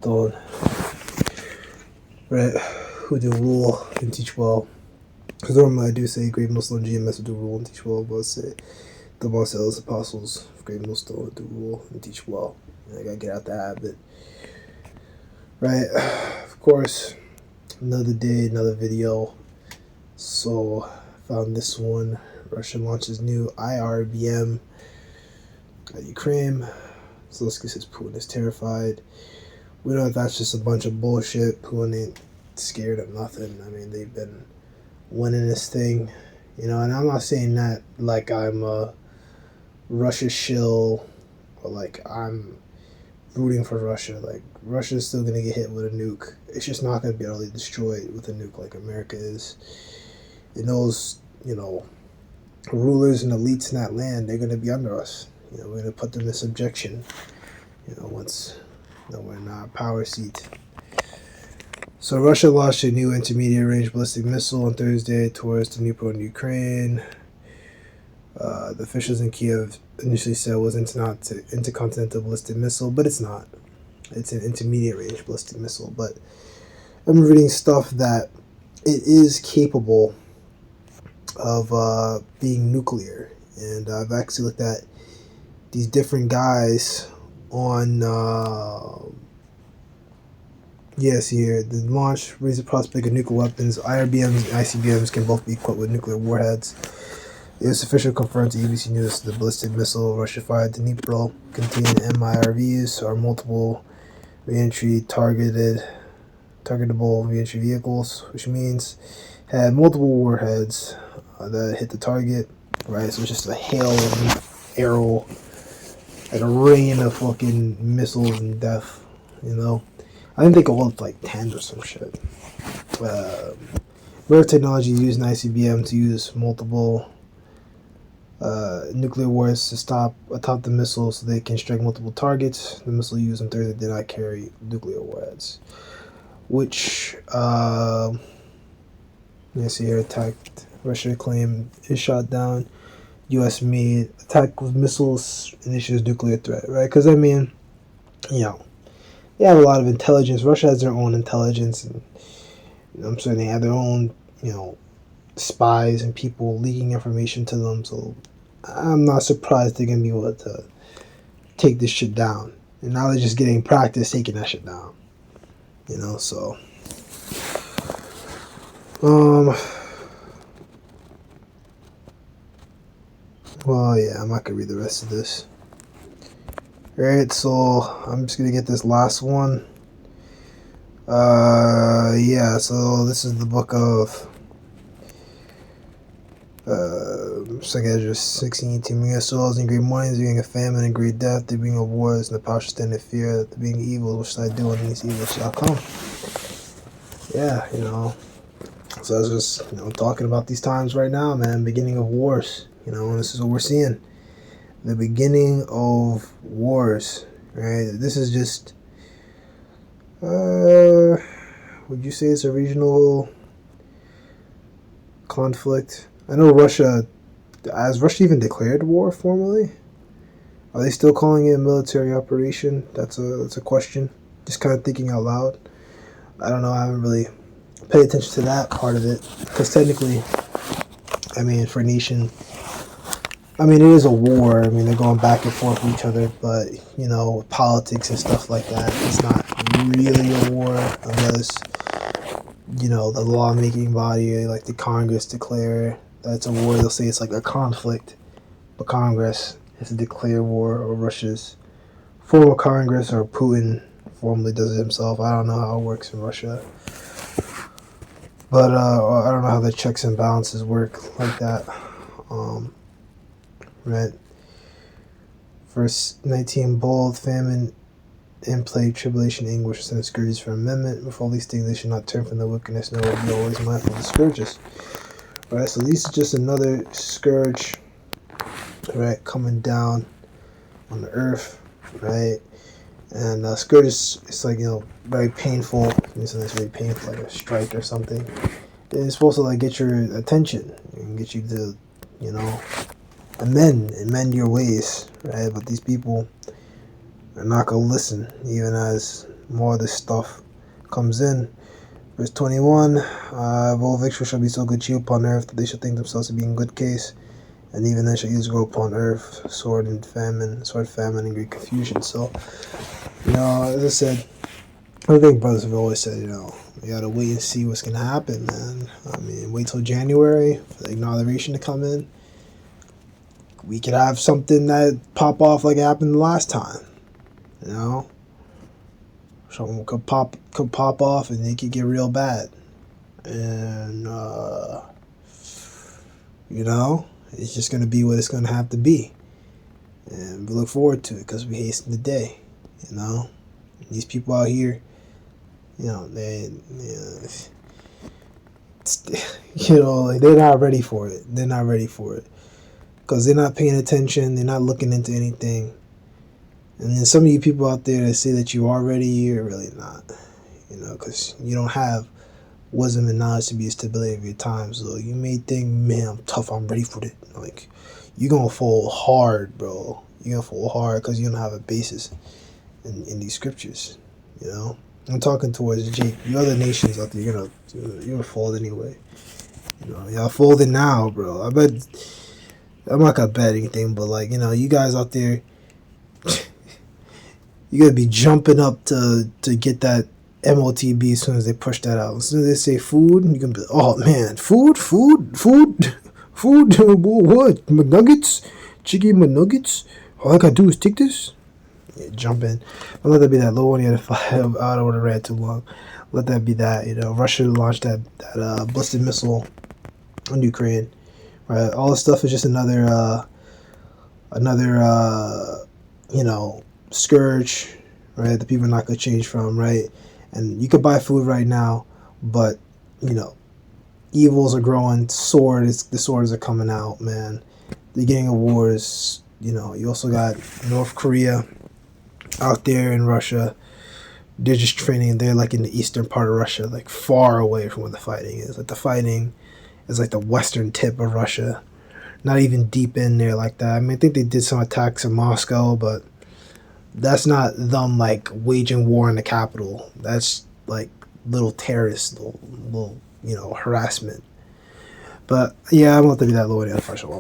Don't, right? Who do rule and teach well. Because normally I do say great Muslim GMS who do rule and teach well, but I say the Marcellus apostles of great Muslim who do rule and teach well. And I gotta get out the habit. Right? Of course, another day, another video. So, found this one. Russia launches new irbm at Ukraine. Zelensky says Putin is terrified. We know that's just a bunch of bullshit. Putin ain't scared of nothing. I mean, they've been winning this thing, and I'm not saying that like I'm a Russia shill or like I'm rooting for Russia. Like, Russia's still gonna get hit with a nuke. It's just not gonna be utterly destroyed with a nuke like America is. And those, rulers and elites in that land, they're gonna be under us. We're gonna put them in subjection. Once we're in our power seat. So Russia launched a new intermediate-range ballistic missile on Thursday towards Dnipro in Ukraine. The officials in Kiev initially said it was not an intercontinental ballistic missile, but it's not. It's an intermediate-range ballistic missile. But I'm reading stuff that it is capable of being nuclear. And I've actually looked at these different guys on... Yes, here. The launch raises the prospect of nuclear weapons. IRBMs and ICBMs can both be equipped with nuclear warheads. It was officially confirmed to ABC News the ballistic missile Russia fired to Dnipro contained MIRVs, or multiple reentry targetable reentry vehicles, which means had multiple warheads that hit the target. Right, so it's just a hail of arrow, like a rain of fucking missiles and death. I think they go up like 10 or some shit. Rare technology used in ICBM to use multiple nuclear warheads to stop atop the missile so they can strike multiple targets. The missile used on Thursday did not carry nuclear warheads, which let's see here, attacked. Russia claimed it shot down U.S. made attack with missiles and issues nuclear threat. Right? Because I mean, they have a lot of intelligence. Russia has their own intelligence, and I'm saying they have their own, spies and people leaking information to them. So I'm not surprised they're gonna be able to take this shit down. And now they're just getting practice taking that shit down. So well, yeah, I'm not gonna read the rest of this. Alright, so I'm just gonna get this last one. Yeah, so this is the book of Second 1618. Bring souls in great mourning, being a famine and great death, the being of wars, and the power shall stand in fear, that the being evil, which shall I do, and these evils shall come. Yeah, So I was just, talking about these times right now, man. Beginning of wars, and this is what we're seeing. The beginning of wars, right? This is just, would you say it's a regional conflict? I know Russia, has Russia even declared war formally? Are they still calling it a military operation? That's a question. Just kind of thinking out loud. I don't know, I haven't really paid attention to that part of it. Because technically, I mean, for a nation, I mean, it is a war. I mean, they're going back and forth with each other, but, politics and stuff like that, it's not really a war unless, the lawmaking body, like the Congress, declare that it's a war. They'll say it's like a conflict, but Congress has to declare war, or Russia's former Congress, or Putin formally does it himself. I don't know how it works in Russia. But I don't know how the checks and balances work like that. Right. Verse 19, bold, famine, and plague, tribulation, anguish, and scourges for amendment. With all these things, they should not turn from their wickedness, nor be always mindful of the scourges. Right, so this is just another scourge, right, coming down on the earth, right? And scourges, it's like, very painful. It's really painful, like a strike or something. It's supposed to, like, get your attention and get you to, amend your ways, right? But these people are not gonna listen, even as more of this stuff comes in. Verse 21, of all victuals shall be so good cheap upon earth that they shall think themselves to be in good case, and even then shall Israel upon earth, sword, famine, and great confusion. So, as I said, I think brothers have always said, we gotta wait and see what's gonna happen, man. I mean, wait till January for the inauguration to come in. We could have something that pop off like it happened the last time, Something could pop off and it could get real bad, and it's just gonna be what it's gonna have to be, and we look forward to it because we hasten the day. These people out here, they like they're not ready for it. They're not ready for it because they're not paying attention. They're not looking into anything. And then some of you people out there that say that you are ready, you're really not. Because you don't have wisdom and knowledge to be a stability of your time. So you may think, man, I'm tough. I'm ready for it. Like, you're going to fall hard, bro. You're going to fall hard because you don't have a basis in these scriptures. I'm talking towards Jake. You other nations out there, you're gonna fall anyway. Y'all folding now, bro. I bet I'm not gonna bet anything, but you guys out there, you gotta be jumping up to get that MOTB as soon as they push that out. As soon as they say food, you can be, oh man, food, what? McNuggets, chicken McNuggets. All I gotta do is take this. Jump in. Don't let that be that low one. I don't want to rant too long. Let that be that. Russia launched that ballistic missile on Ukraine. Right. All this stuff is just another scourge. Right. The people are not gonna change from. Right. And you could buy food right now, but evils are growing. The swords are coming out. Man, the beginning of wars. You also got North Korea out there in Russia. They're just training. They're like in the eastern part of Russia, like far away from where the fighting is. Like the fighting is like the western tip of Russia, not even deep in there like that. I mean, I think they did some attacks in Moscow, but that's not them like waging war in the capital. That's like little terrorist, little harassment. But yeah, I want to be that low in the first one.